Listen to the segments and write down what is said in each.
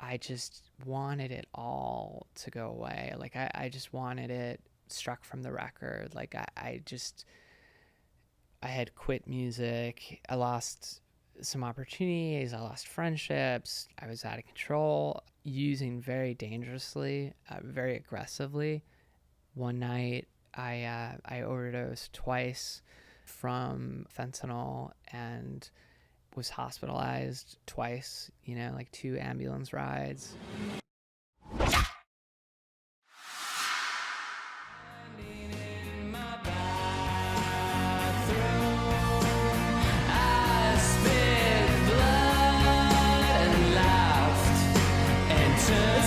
I just wanted it all to go away. Like I just wanted it struck from the record. Like I had quit music. I lost some opportunities. I lost friendships. I was out of control, using very dangerously, very aggressively. One night, I overdosed twice from fentanyl and was hospitalized twice. Like 2 ambulance rides. This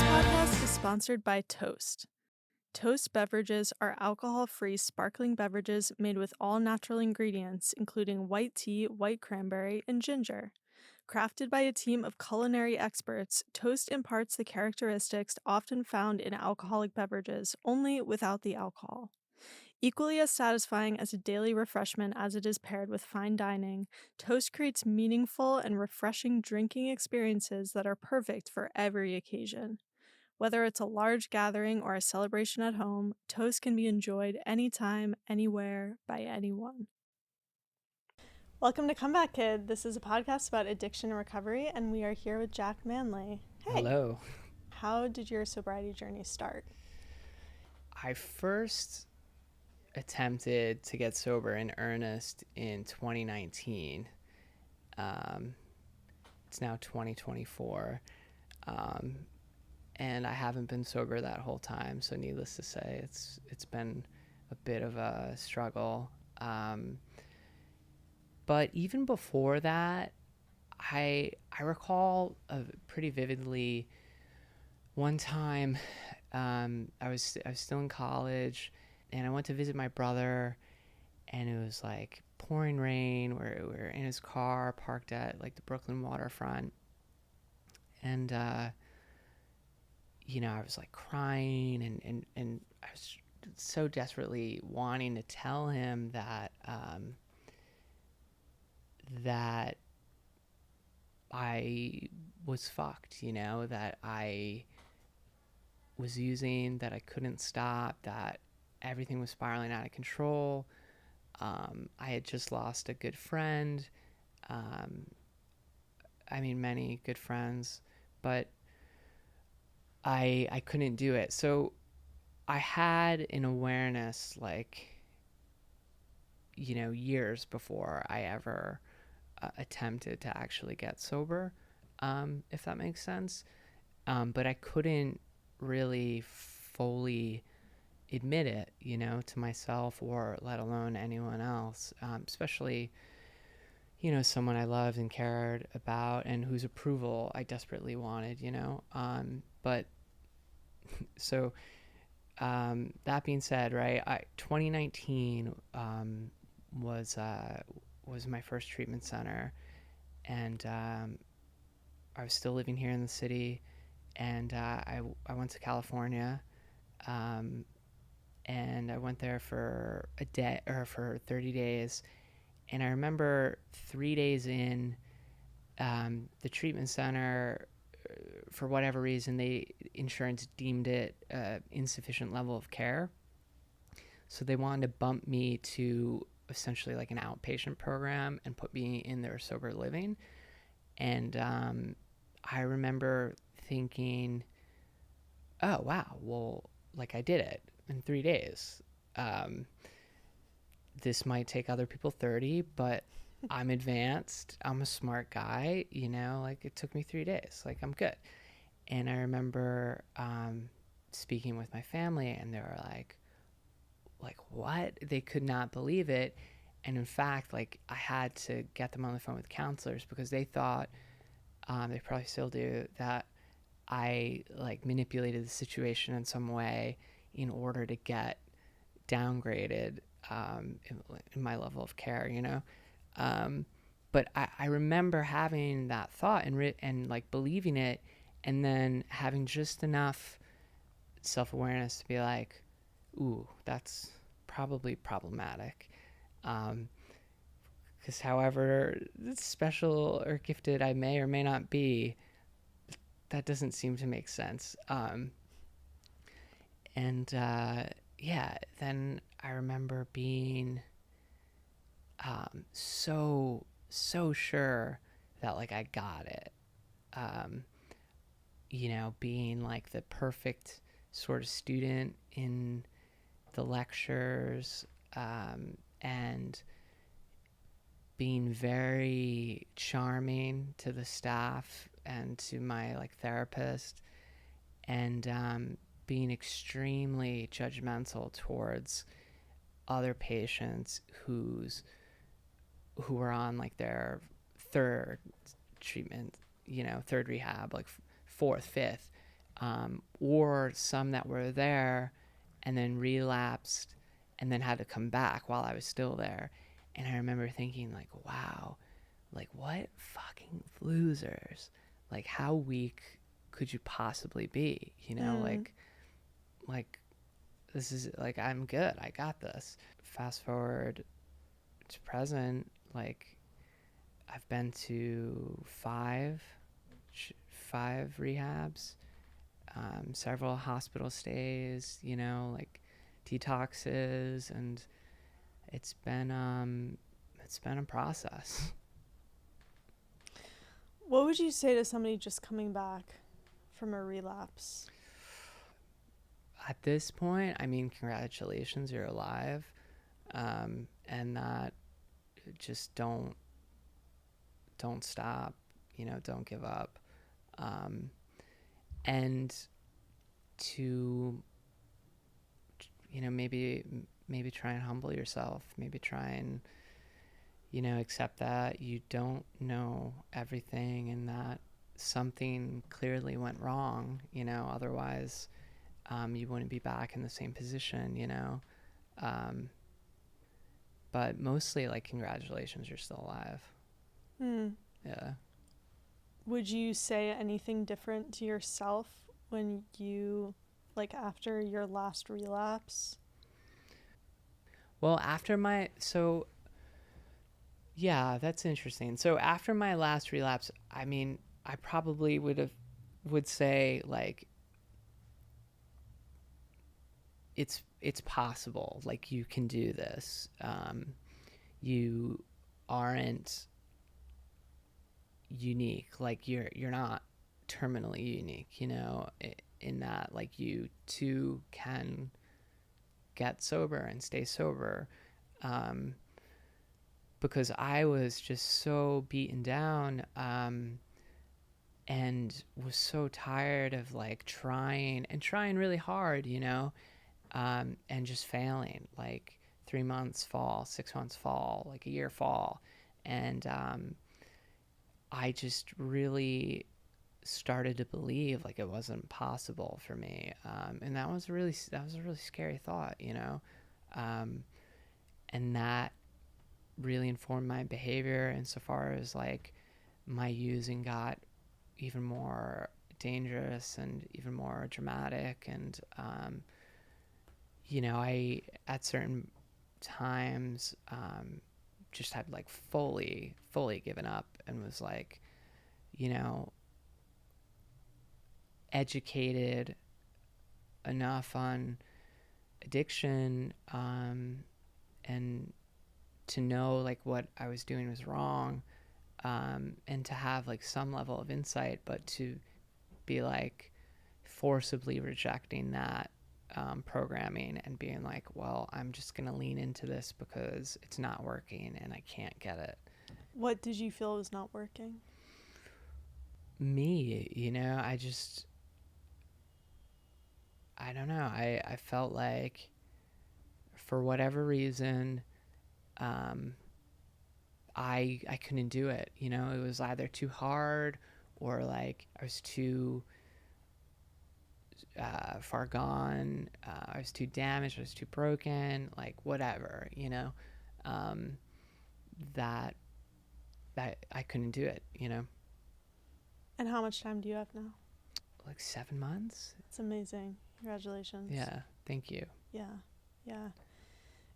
podcast is sponsored by Toast. Toast beverages are alcohol-free sparkling beverages made with all natural ingredients, including white tea, white cranberry, and ginger. Crafted by a team of culinary experts, Toast imparts the characteristics often found in alcoholic beverages, only without the alcohol. Equally as satisfying as a daily refreshment as it is paired with fine dining, Toast creates meaningful and refreshing drinking experiences that are perfect for every occasion. Whether it's a large gathering or a celebration at home, Toast can be enjoyed anytime, anywhere, by anyone. Welcome to Comeback Kid. This is a podcast about addiction and recovery, and we are here with Jack Manley. Hey. Hello. How did your sobriety journey start? I first attempted to get sober in earnest in 2019. It's now 2024. And I haven't been sober that whole time. So needless to say, it's been a bit of a struggle. But even before that, I recall pretty vividly one time. I was still in college, and I went to visit my brother, and it was like pouring rain. We were in his car parked at like the Brooklyn waterfront, and I was like crying, and I was so desperately wanting to tell him that that I was fucked, that I was using, that I couldn't stop, that everything was spiraling out of control. I had just lost a good friend. Many good friends, but I couldn't do it. So I had an awareness, like, years before I ever attempted to actually get sober, if that makes sense. But I couldn't really fully admit it, to myself, or let alone anyone else, especially, someone I loved and cared about and whose approval I desperately wanted, but so that being said, right, 2019 was my first treatment center, and I was still living here in the city, and I went to California, and I went there for a day, or for 30 days, and I remember 3 days in, the treatment center, for whatever reason, insurance deemed it insufficient level of care, so they wanted to bump me to essentially like an outpatient program and put me in their sober living. And I remember thinking, oh wow, well, like, I did it in 3 days. This might take other people 30, but I'm advanced, I'm a smart guy, like, it took me 3 days, like, I'm good. And I remember speaking with my family, and they were like, what? They could not believe it. And in fact, like, I had to get them on the phone with counselors, because they thought, they probably still do, that I like manipulated the situation in some way in order to get downgraded in my level of care, but I remember having that thought and like believing it, and then having just enough self-awareness to be like, ooh, that's probably problematic. Because however special or gifted I may or may not be, that doesn't seem to make sense. And yeah, then I remember being so sure that like I got it. Um, being like the perfect sort of student in the lectures, and being very charming to the staff and to my like therapist, and being extremely judgmental towards other patients who were on like their third treatment, third rehab, like fourth, fifth, or some that were there and then relapsed and then had to come back while I was still there. And I remember thinking, like, wow, like, what fucking losers. Like, how weak could you possibly be? Mm. Like, this is like, I'm good. I got this. Fast forward to present, like, I've been to five rehabs, several hospital stays, like detoxes, and it's been a process. What would you say to somebody just coming back from a relapse? At this point, I mean, congratulations, you're alive, and that just don't stop, don't give up, and to maybe try and humble yourself, maybe try and accept that you don't know everything and that something clearly went wrong, otherwise you wouldn't be back in the same position. Um, but mostly, like, congratulations, you're still alive. Hmm. Yeah. Would you say anything different to yourself when you, like, after your last relapse? Well, yeah, that's interesting. So after my last relapse, I mean, I probably would say, like, it's possible. Like, you can do this. You aren't unique. Like, you're not terminally unique. In that, like, you too can get sober and stay sober. Um, because I was just so beaten down, and was so tired of like trying really hard, and just failing. Like 3 months fall, 6 months fall, like a year fall, and I just really started to believe like it wasn't possible for me, and that was a really scary thought. Um, and that really informed my behavior insofar as like my using got even more dangerous and even more dramatic, and I at certain times just had like fully given up and was like, you know educated enough on addiction, and to know like what I was doing was wrong, and to have like some level of insight, but to be like forcibly rejecting that programming and being like, well, I'm just going to lean into this because it's not working and I can't get it. What did you feel was not working? Me, I don't know. I felt like for whatever reason, um, I couldn't do it. It was either too hard or like I was too far gone. I was too damaged. I was too broken. Like whatever, um, that that I couldn't do it. And how much time do you have now? Like 7 months. It's amazing. Congratulations. Yeah, thank you. Yeah. Yeah.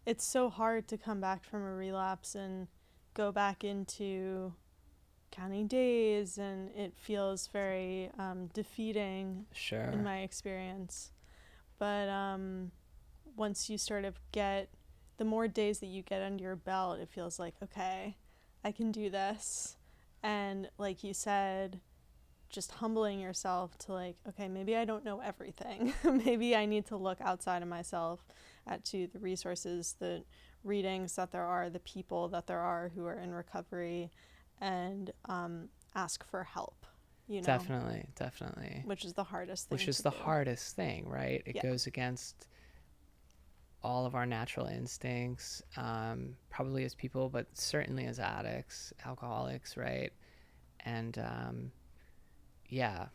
It's so hard to come back from a relapse and go back into counting days, and it feels very defeating Sure. in my experience. But once you sort of get, the more days that you get under your belt, it feels like, okay, I can do this. And like you said, just humbling yourself to like, okay, maybe I don't know everything. Maybe I need to look outside of myself to the resources, the readings that there are, the people that there are who are in recovery, and ask for help, you know? Definitely. Which is the hardest thing Which is to the do. hardest thing, right? It Yeah. goes against all of our natural instincts, probably as people, but certainly as addicts, alcoholics, right? And yeah,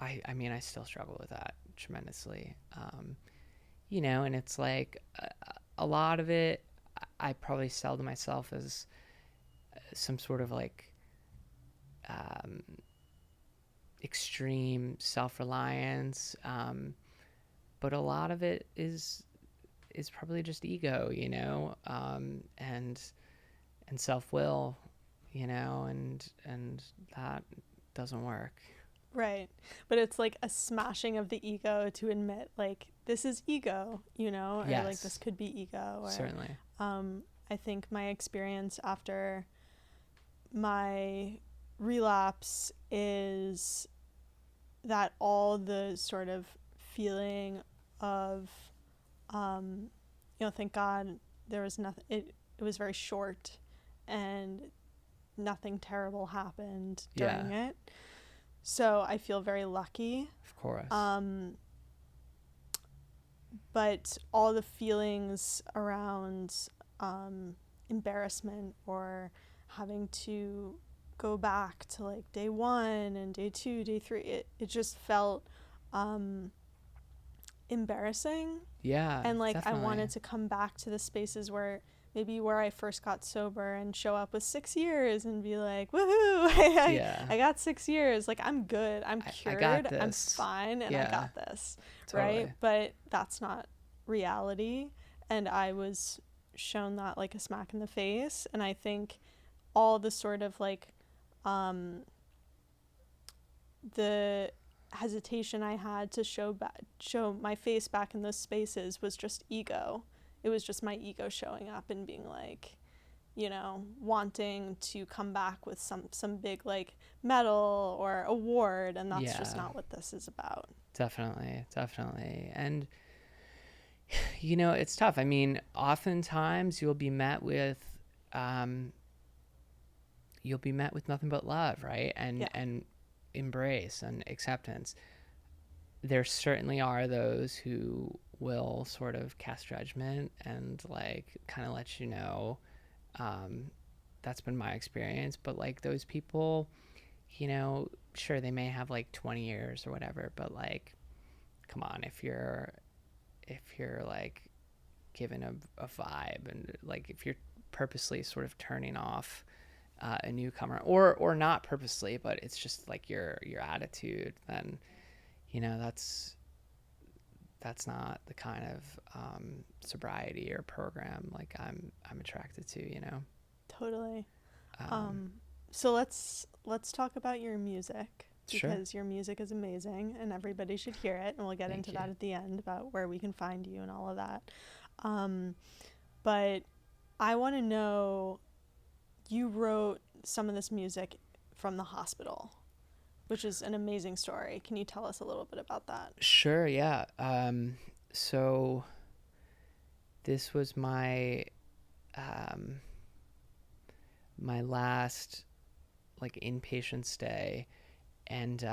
I mean, I still struggle with that tremendously. You know, and it's like a lot of it, I probably sell to myself as some sort of like um, extreme self-reliance, but a lot of it is probably just ego, you know, and self-will, you know, and that doesn't work. Right. But it's like a smashing of the ego to admit, like, this is ego, you know, or like this Yes, could be ego. Or certainly. I think my experience after my relapse is that all the sort of feeling of, thank God there was nothing, it was very short and nothing terrible happened during Yeah, it. So I feel very lucky. of course. But all the feelings around embarrassment or having to go back to like day 1 and day 2, day 3, it just felt embarrassing. Yeah, And like I definitely. wanted to come back to the spaces where maybe where I first got sober and show up with 6 years and be like, woohoo, Yeah, I got 6 years. Like, I'm good. I'm I got cured. I'm this. fine. And I Yeah, got this. Right. totally. But that's not reality. And I was shown that like a smack in the face. And I think all the sort of like, the hesitation I had to show my face back in those spaces was just ego. It was just my ego showing up and being like, wanting to come back with some big like medal or award, and that's just Yeah, not what this is about. definitely. And you know, it's tough. I mean, oftentimes um, you'll be met with nothing but love, right? Yeah. And embrace and acceptance. There certainly are those who will sort of cast judgment and like kind of let you know. Um, that's been my experience, but like those people, you know, sure they may have like 20 years or whatever, but like, come on, if you're like given a vibe and like if you're purposely sort of turning off a newcomer or not purposely, but it's just like your attitude, then you know that's not the kind of sobriety or program like I'm attracted to, you know. Totally. Um, um so let's talk about your music, sure. because your music is amazing and everybody should hear it, and we'll get Thank into you. that at the end about where we can find you and all of that. um but I want to know, you wrote some of this music from the hospital, which is an amazing story. Can you tell us a little bit about that? Sure, yeah. So this was um, my last like inpatient stay, and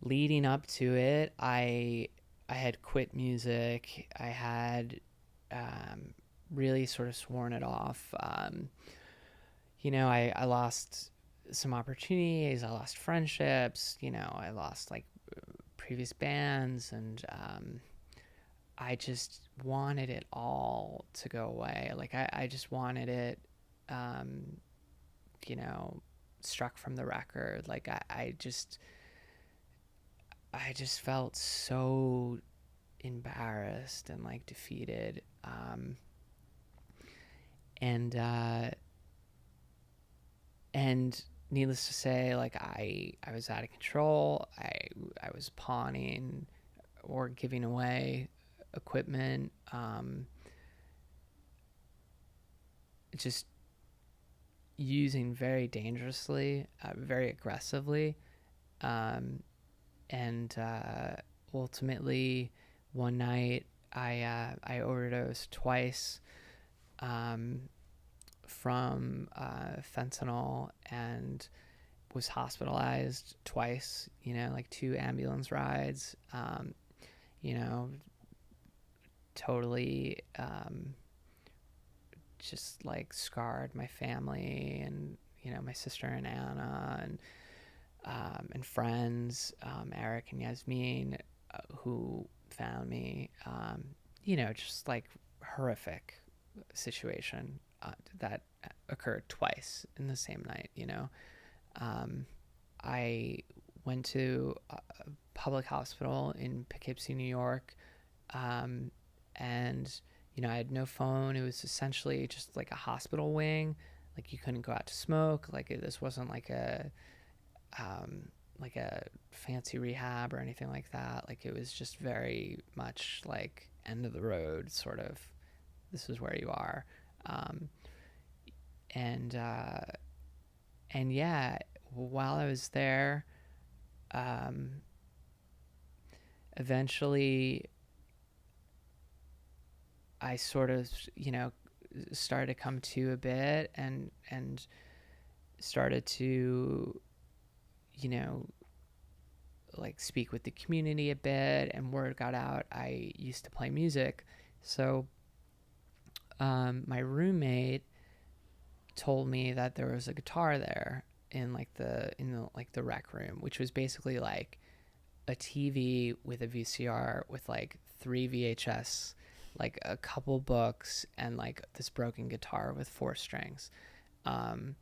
leading up to it, I had quit music. I had really sort of sworn it off. You know, I lost some opportunities. I lost friendships. You know, I lost like previous bands, and I just wanted it all to go away. Like I just wanted it, um, you know, struck from the record. Like I just felt so embarrassed and like defeated. And And needless to say, like I was out of control. I was pawning or giving away equipment, just using very dangerously, very aggressively, um, and ultimately one night I overdosed twice, um, from fentanyl, and was hospitalized twice. You know, like 2 ambulance rides. You know, totally, just like scarred my family, and my sister and Anna, and friends, Eric and Yasmin, who found me. Just like horrific situation that occurred twice in the same night. Um, I went to a public hospital in Poughkeepsie, New York, um, and I had no phone. It was essentially just like a hospital wing. Like you couldn't go out to smoke. This wasn't um, like a fancy rehab or anything like that. Like it was just very much like end of the road sort of. This is where you are, um, and and yeah, while I was there, um, eventually I sort of started to come to a bit, and started to you know like speak with the community a bit, and word got out I used to play music. So my roommate told me that there was a guitar there in the rec room, which was basically like a TV with a VCR with like 3 VHS, like a couple books, and like this broken guitar with 4 strings. Um,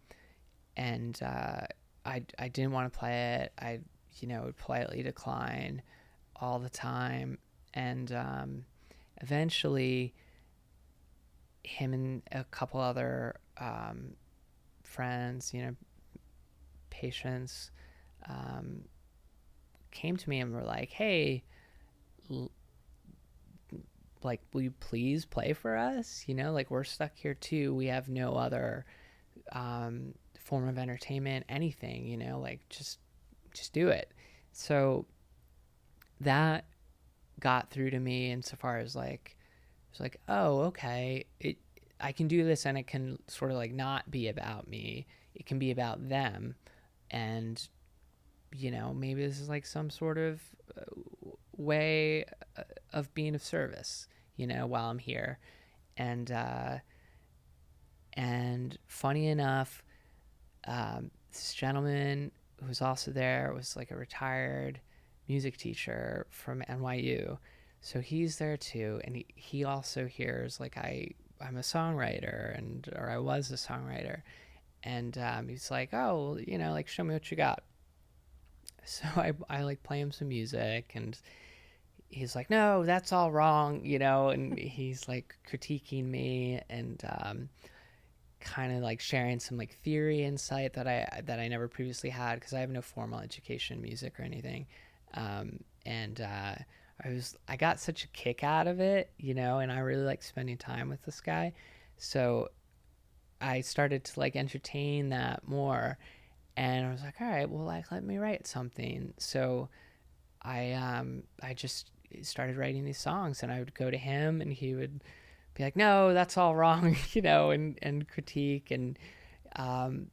and I didn't want to play it. I would politely decline all the time, and eventually him and a couple other friends, patients, um, came to me and were like, "Hey, like, will you please play for us? Like we're stuck here too. We have no other form of entertainment, anything. Like just do it." So that got through to me insofar as like it's like, oh, okay, I can do this, and it can sort of like not be about me. It can be about them, and maybe this is like some sort of way of being of service, while I'm here. And funny enough, this gentleman who was also there was like a retired music teacher from NYU. So he's there too, and he also hears like I'm a songwriter, or I was a songwriter, and he's like, oh, like show me what you got. So I like play him some music, and he's like, no, that's all wrong, and he's like critiquing me, and kind of like sharing some like theory insight that I never previously had, because I have no formal education in music or anything. And I got such a kick out of it, and I really like spending time with this guy. So I started to like entertain that more, and I was like, all right, well, like let me write something. So I just started writing these songs, and I would go to him, and he would be like, no, that's all wrong, and critique. And um,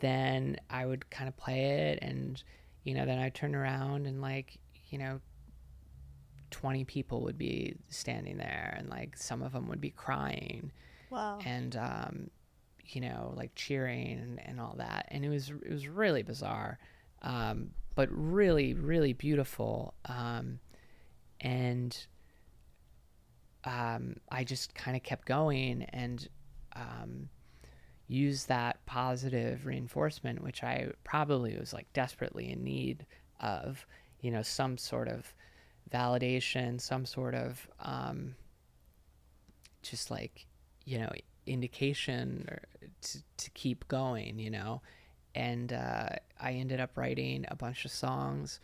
then I would kind of play it, and then I'd turn around, and like, you know 20 people would be standing there, and like some of them would be crying, Wow. and like cheering, and all that. And it was really bizarre, but really really beautiful. And I just kind of kept going, and um, used that positive reinforcement, which I probably was like desperately in need of, some sort of validation, some sort of just like, you know, indication, or to keep going, and I ended up writing a bunch of songs,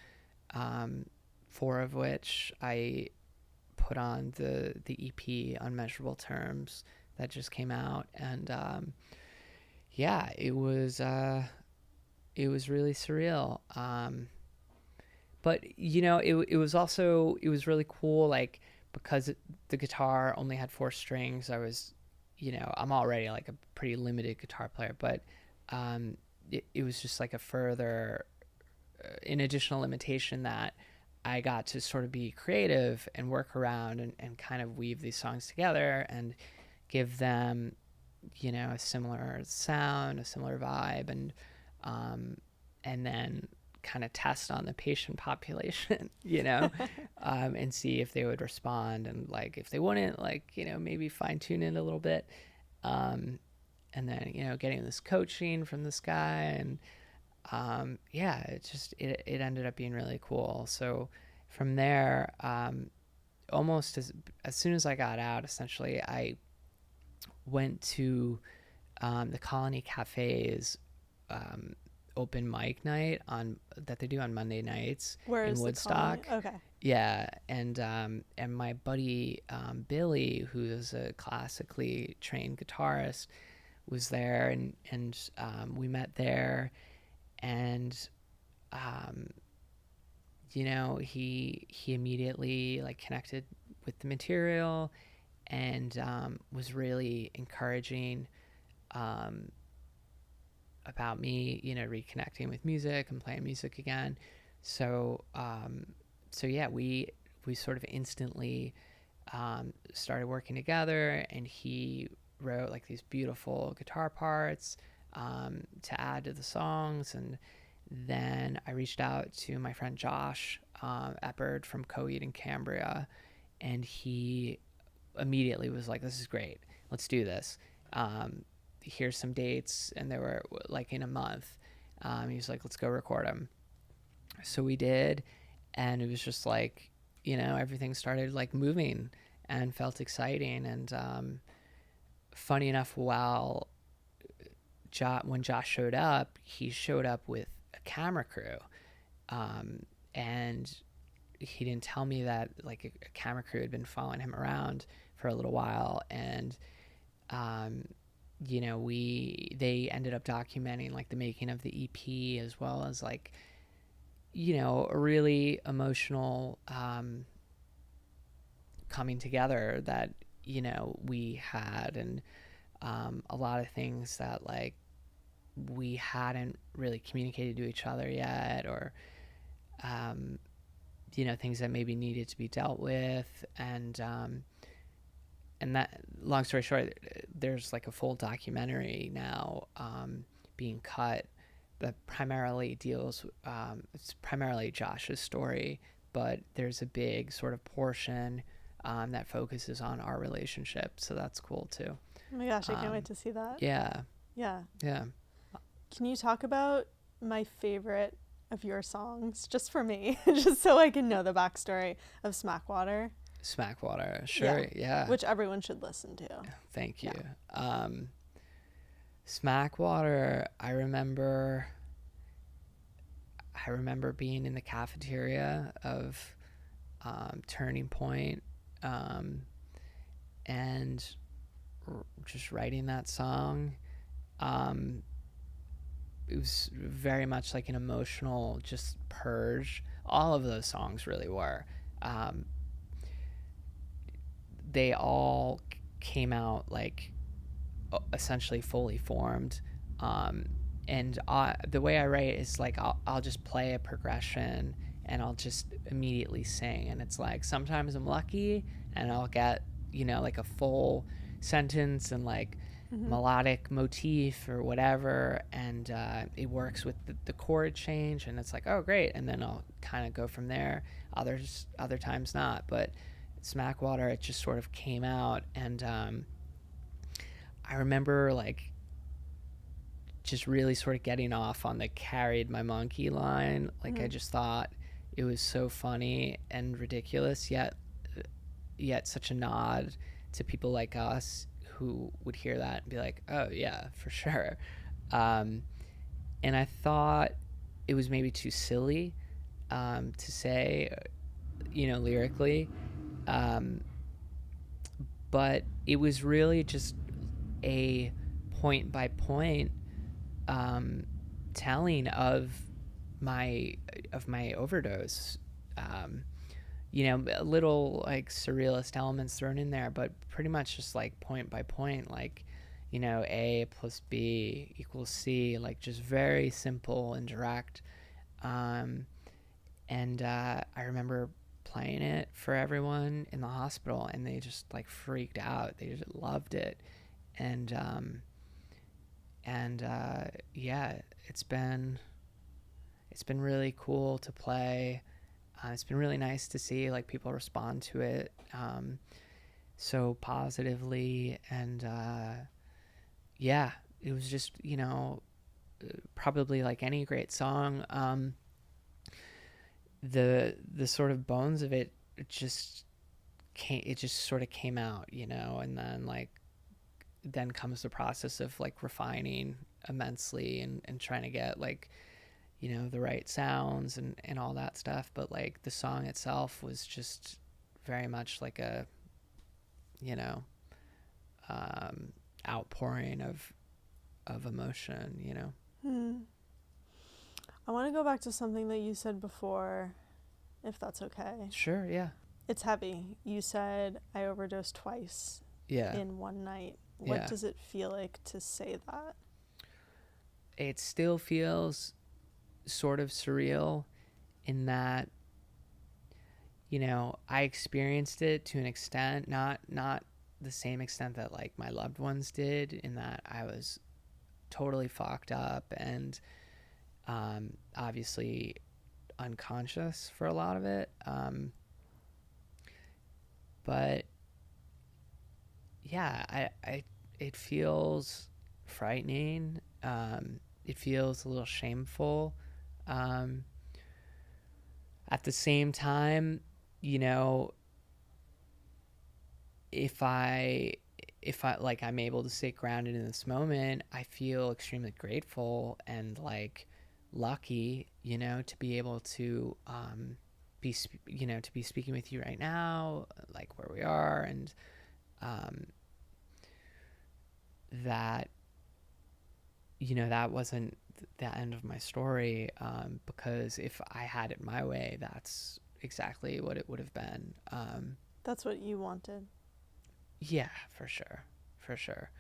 um, 4 of which I put on the EP Unmeasurable Terms that just came out, and yeah, it was really surreal. But it was also, it was really cool, like, because the guitar only had 4 strings. I was, I'm already like a pretty limited guitar player, but it was just like a further an additional limitation that I got to sort of be creative and work around, and kind of weave these songs together and give them, a similar sound, a similar vibe, and then kind of test on the patient population, and see if they would respond, and like if they wouldn't, like, maybe fine tune it a little bit. Um, and then, getting this coaching from this guy, and yeah, it ended up being really cool. So from there, almost as soon as I got out, essentially, I went to the Colony Cafe's um, open mic night on that they do on Monday nights Where in is the colony? Woodstock. Okay. Yeah, and my buddy Billy, who is a classically trained guitarist, was there, and we met there, and um, he immediately like connected with the material, and was really encouraging um, about me, reconnecting with music and playing music again. So yeah, we sort of instantly started working together, and he wrote like these beautiful guitar parts to add to the songs. And then I reached out to my friend Josh Eppard from Coed in Cambria, and he immediately was like, "This is great. Let's do this. Here's some dates," and they were like in a month. He was like, "Let's go record them." So we did, and it was just like, everything started like moving and felt exciting. And funny enough, when Josh showed up, he showed up with a camera crew, and he didn't tell me that like a camera crew had been following him around for a little while. And um, they ended up documenting like the making of the EP, as well as like, a really emotional coming together that we had. And a lot of things that like we hadn't really communicated to each other yet, or um, things that maybe needed to be dealt with. And that, long story short, there's like a full documentary now being cut that primarily deals, it's primarily Josh's story, but there's a big sort of portion that focuses on our relationship. So that's cool too. Oh my gosh, I can't wait to see that. Yeah. Yeah. Yeah. Can you talk about my favorite of your songs, just for me, just so I can know the backstory of Smackwater? Smackwater, sure, yeah. Which everyone should listen to. Thank you. Smackwater, I remember being in the cafeteria of Turning Point, and just writing that song. It was very much like an emotional just purge. All of those songs really were. They all came out like essentially fully formed. And the way I write is like I'll just play a progression, and I'll just immediately sing. And it's like sometimes I'm lucky and I'll get, like a full sentence and like melodic motif or whatever, and it works with the chord change, and it's like, oh great, and then I'll kind of go from there. Other times not. But Smackwater, it just sort of came out. And I remember like just really sort of getting off on the "carried my monkey" line. Like I just thought it was so funny and ridiculous, yet such a nod to people like us who would hear that and be like, oh yeah, for sure. And I thought it was maybe too silly to say, lyrically. Um, but it was really just a point by point um, telling my my overdose. Um, little like surrealist elements thrown in there, but pretty much just like point by point, like, A plus B equals C, like just very simple and direct. Um, and I remember playing it for everyone in the hospital, and they just like freaked out. They just loved it, and yeah, it's been it's been really cool to play. It's been really nice to see like people respond to it so positively, and yeah, it was just probably like any great song. The sort of bones of it, it just sort of came out, and then like then comes the process of like refining immensely and trying to get like the right sounds and all that stuff. But like the song itself was just very much like a you know um, outpouring of emotion. Hmm. I want to go back to something that you said before, if that's okay. Sure. Yeah. It's heavy. You said I overdosed twice Yeah. in one night. What Yeah. does it feel like to say that? It still feels sort of surreal in that I experienced it to an extent, not the same extent that like my loved ones did, in that I was totally fucked up and obviously unconscious for a lot of it. But yeah, it feels frightening. It feels a little shameful. Um, at the same time, you know, if I like I'm able to stay grounded in this moment, I feel extremely grateful and like lucky, to be able to to be speaking with you right now, like where we are, and um, that that wasn't the end of my story, because if I had it my way, that's exactly what it would have been. That's what you wanted. Yeah, for sure, for sure.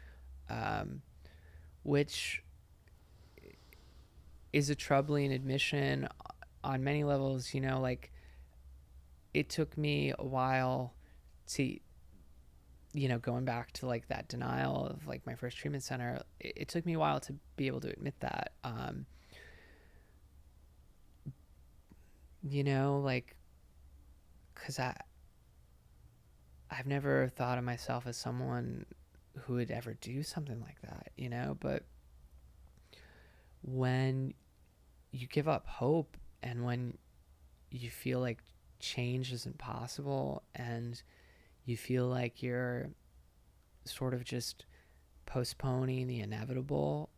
Um, which is a troubling admission on many levels. Like it took me a while to, going back to like that denial of like my first treatment center. It took me a while to be able to admit that. Like because I've never thought of myself as someone who would ever do something like that. But when you give up hope and when you feel like change isn't possible and you feel like you're sort of just postponing the inevitable,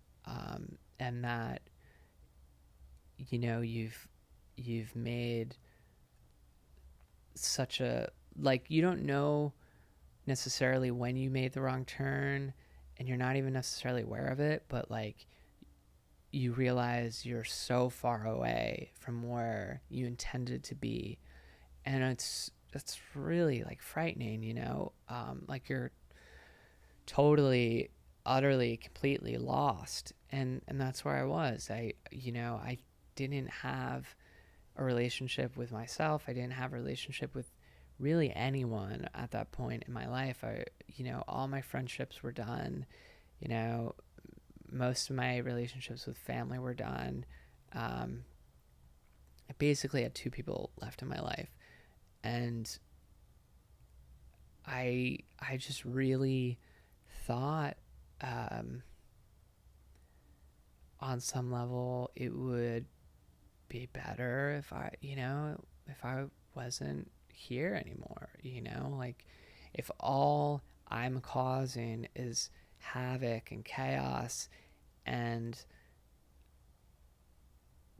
and that you've made such a, like, you don't know necessarily when you made the wrong turn and you're not even necessarily aware of it, but like you realize you're so far away from where you intended to be, and it's really like frightening. Like you're totally, utterly, completely lost, and that's where I was. I didn't have a relationship with myself. I didn't have a relationship with really anyone at that point in my life. All my friendships were done. You know, most of my relationships with family were done. Um, I basically had two people left in my life, and I just really thought, um, on some level it would be better if I wasn't here anymore. Like if all I'm causing is havoc and chaos and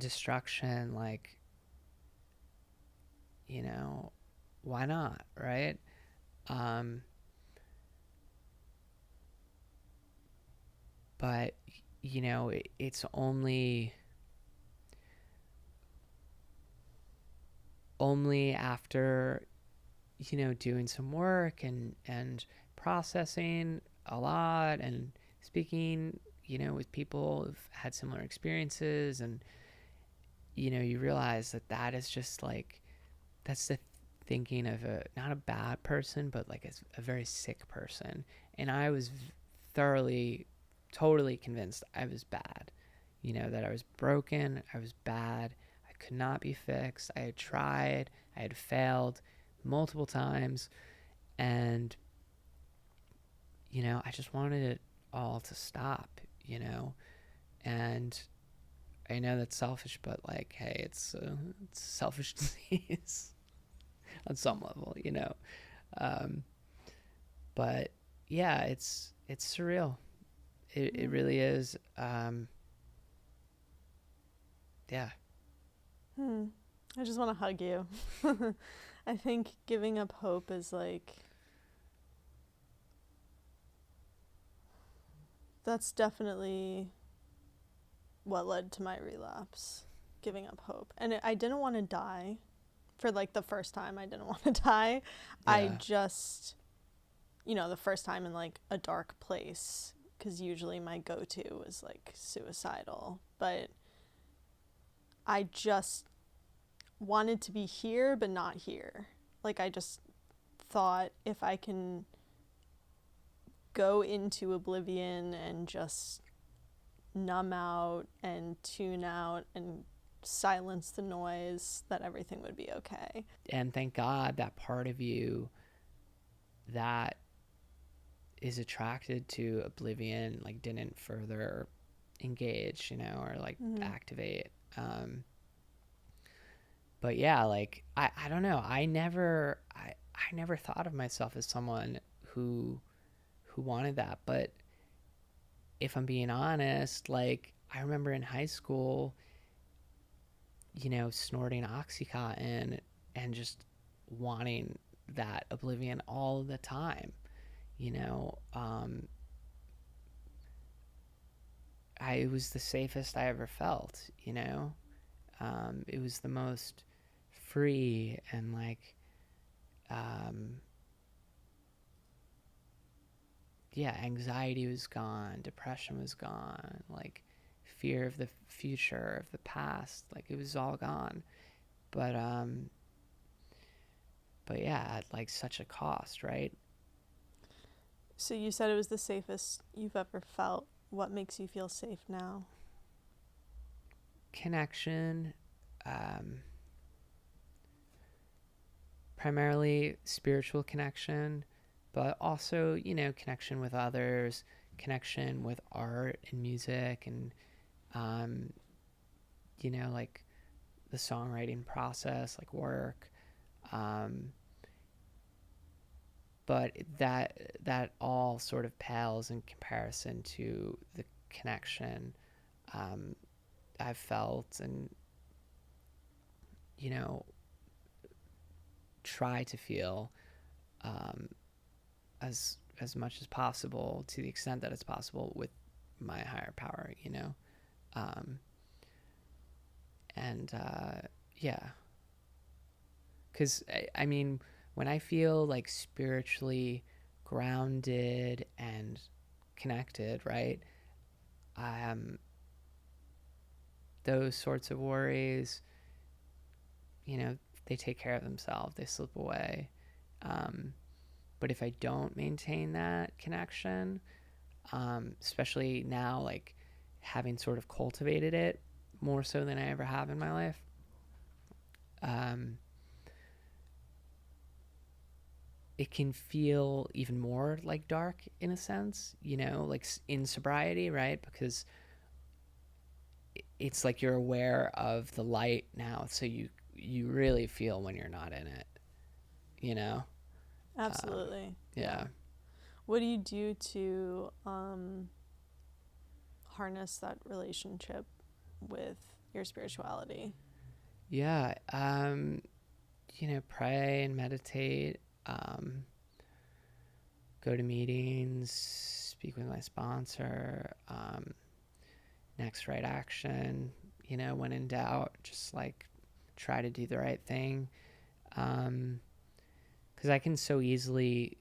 destruction, like, why not, right? Um, but it's only after doing some work and processing a lot and speaking with people who've had similar experiences, and you realize that that is just like, that's the thinking of a not a bad person, but like a very sick person. And I was thoroughly, totally convinced I was bad, that I was broken, I was bad, I could not be fixed. I had tried, I had failed multiple times, and I just wanted it all to stop, and I know that's selfish, but like, hey, it's a selfish disease on some level, Um, but yeah, it's surreal. It really is. Yeah. I just want to hug you. I think giving up hope is like, that's definitely what led to my relapse. Giving up hope. And I didn't want to die. For like the first time, I didn't want to die. I Yeah. just, the first time in like a dark place, because usually my go-to was like suicidal. But I just wanted to be here, but not here. Like, I just thought, if I can go into oblivion and just numb out and tune out and silence the noise, that everything would be okay. And thank God that part of you that is attracted to oblivion like didn't further engage, or like activate. But yeah, like, I don't know. I never thought of myself as someone who wanted that. But if I'm being honest, like, I remember in high school, snorting Oxycontin and just wanting that oblivion all the time. You know, um, it was the safest I ever felt. It was the most free, and like, um, yeah, anxiety was gone, depression was gone, like fear of the future, of the past, like it was all gone. But but yeah, at like such a cost, right? So you said it was the safest you've ever felt. What makes you feel safe now? Connection, primarily spiritual connection, but also, connection with others, connection with art and music, and um, like the songwriting process, like work. Um, but that all sort of pales in comparison to the connection um, I've felt, and you know try to feel um, as much as possible, to the extent that it's possible, with my higher power. Um, and yeah, because I mean, when I feel like spiritually grounded and connected, right? Um, those sorts of worries, they take care of themselves. They slip away. Um, but if I don't maintain that connection, especially now, like having sort of cultivated it more so than I ever have in my life, um, it can feel even more like dark in a sense, like in sobriety, right? Because it's like you're aware of the light now, so you really feel when you're not in it, you know? Absolutely. Yeah. What do you do to harness that relationship with your spirituality? Yeah, pray and meditate, um, go to meetings, speak with my sponsor, next right action, when in doubt, just like try to do the right thing. Because I can so easily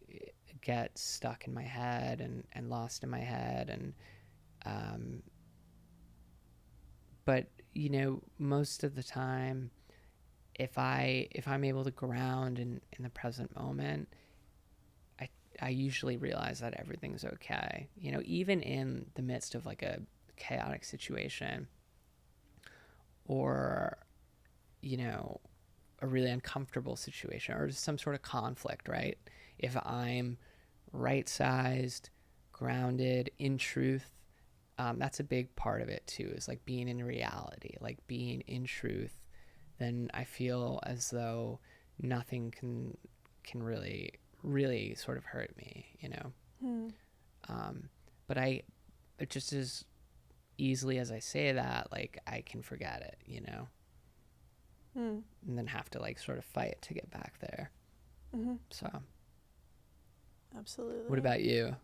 get stuck in my head and lost in my head. Um, but, most of the time, if I'm able to ground in the present moment, I usually realize that everything's okay. Even in the midst of like a chaotic situation or, you know, a really uncomfortable situation or some sort of conflict, right? If I'm right sized, grounded in truth, that's a big part of it too, is like being in reality, like being in truth. Then I feel as though nothing can really sort of hurt me. Hmm. Um, but just as easily as I say that, like I can forget it. Hmm. And then have to like sort of fight to get back there. Mm-hmm. So, Absolutely. what about you?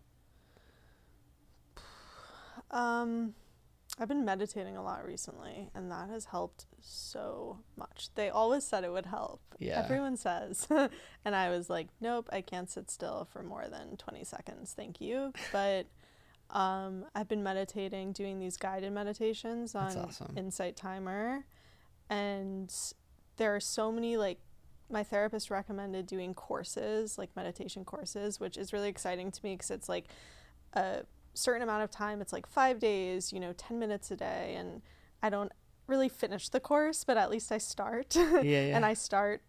I've been meditating a lot recently, and that has helped so much. They always said it would help. Yeah. Everyone says. And I was like, nope, I can't sit still for more than 20 seconds. Thank you. But I've been meditating, doing these guided meditations That's on awesome. Insight Timer. And there are so many, like, my therapist recommended doing courses, like meditation courses, which is really exciting to me because it's like a certain amount of time. It's like 5 days, 10 minutes a day. And I don't really finish the course, but at least I start. Yeah. And I start,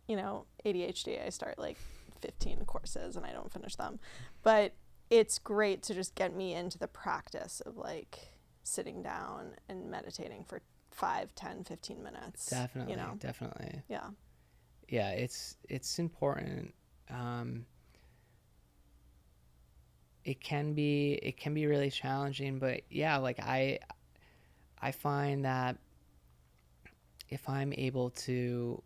ADHD, I start like 15 courses and I don't finish them. But it's great to just get me into the practice of like sitting down and meditating for 5, 10, 15 minutes. Definitely. Definitely. Yeah. Yeah. It's important. It can be really challenging, but yeah, like I find that if I'm able to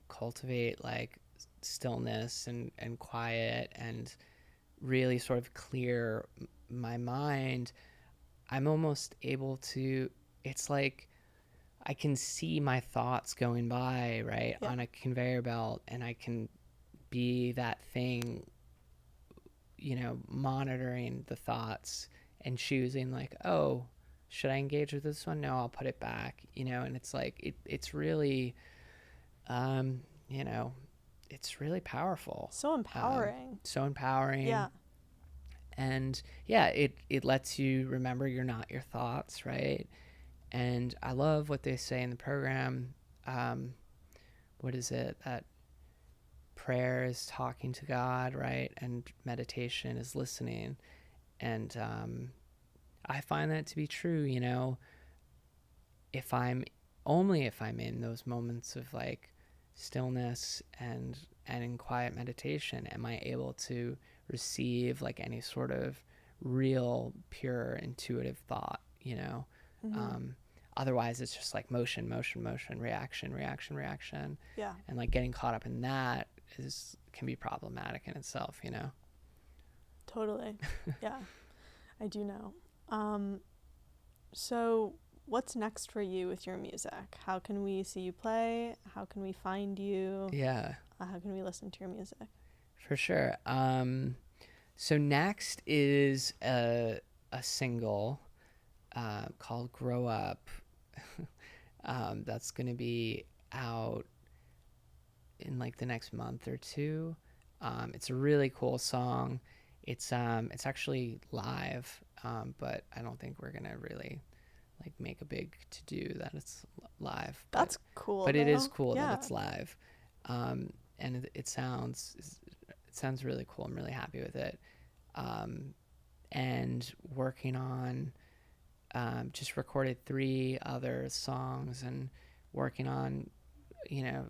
cultivate like stillness and quiet and really sort of clear my mind, I'm almost able to, it's like I can see my thoughts going by, right, Yeah. on a conveyor belt, and I can be that thing, monitoring the thoughts and choosing like, oh, should I engage with this one? No, I'll put it back, and it's like, it's really, um, you know, it's really powerful. So empowering. So empowering. Yeah. And yeah, it lets you remember you're not your thoughts, right? And I love what they say in the program. What is it? That prayer is talking to God, right? And meditation is listening. And I find that to be true, if I'm in those moments of like stillness and in quiet meditation, am I able to receive like any sort of real pure intuitive thought. Mm-hmm. Otherwise it's just like motion, reaction, Yeah. and like getting caught up in that can be problematic in itself. Totally. Yeah. I do know. So what's next for you with your music? How can we see you play? How can we find you? Yeah, How can we listen to your music? for sure. So next is a single called Grow Up. That's going to be out in like the next month or two. It's a really cool song. It's actually live, but I don't think we're gonna really like make a big to do that it's live. That's cool. But it though. is cool Yeah. that it's live, and it sounds really cool. I'm really happy with it, and working on just recorded 3 other songs and working on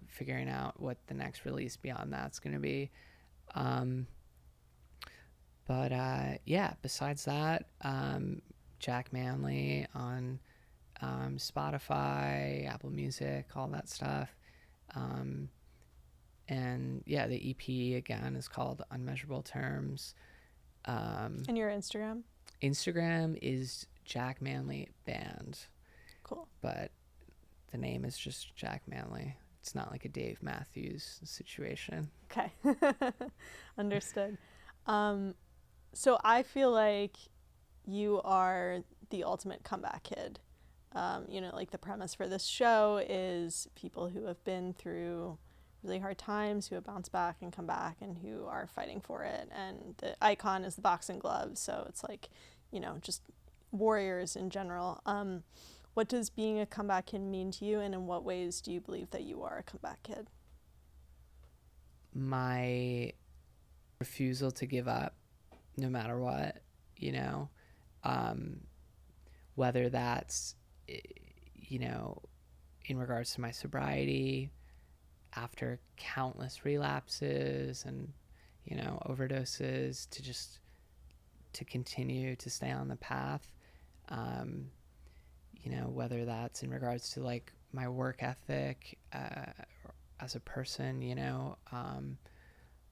figuring out what the next release beyond that's going to be. But yeah, besides that, Jack Manley on Spotify, Apple Music, all that stuff. Um, and yeah, the EP again is called Unmeasurable Terms. And your Instagram? Instagram is Jack Manley Band, Cool. but the name is just Jack Manley. It's not like a Dave Matthews situation. Okay. Understood. So I feel like you are the ultimate comeback kid. Like the premise for this show is people who have been through really hard times, who have bounced back and come back and who are fighting for it. And the icon is the boxing gloves. So it's like, just warriors in general. What does being a comeback kid mean to you, and in what ways do you believe that you are a comeback kid? My refusal to give up no matter what, um, whether that's, in regards to my sobriety after countless relapses and, overdoses, to continue to stay on the path. Whether that's in regards to like my work ethic as a person,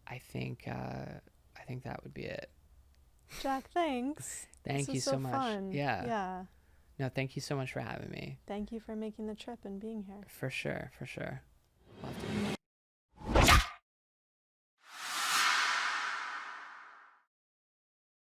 I think that would be it. Jack, thanks. Thank This you was so so much. fun. Yeah. Yeah. No, thank you so much for having me. Thank you for making the trip and being here. For sure, for sure.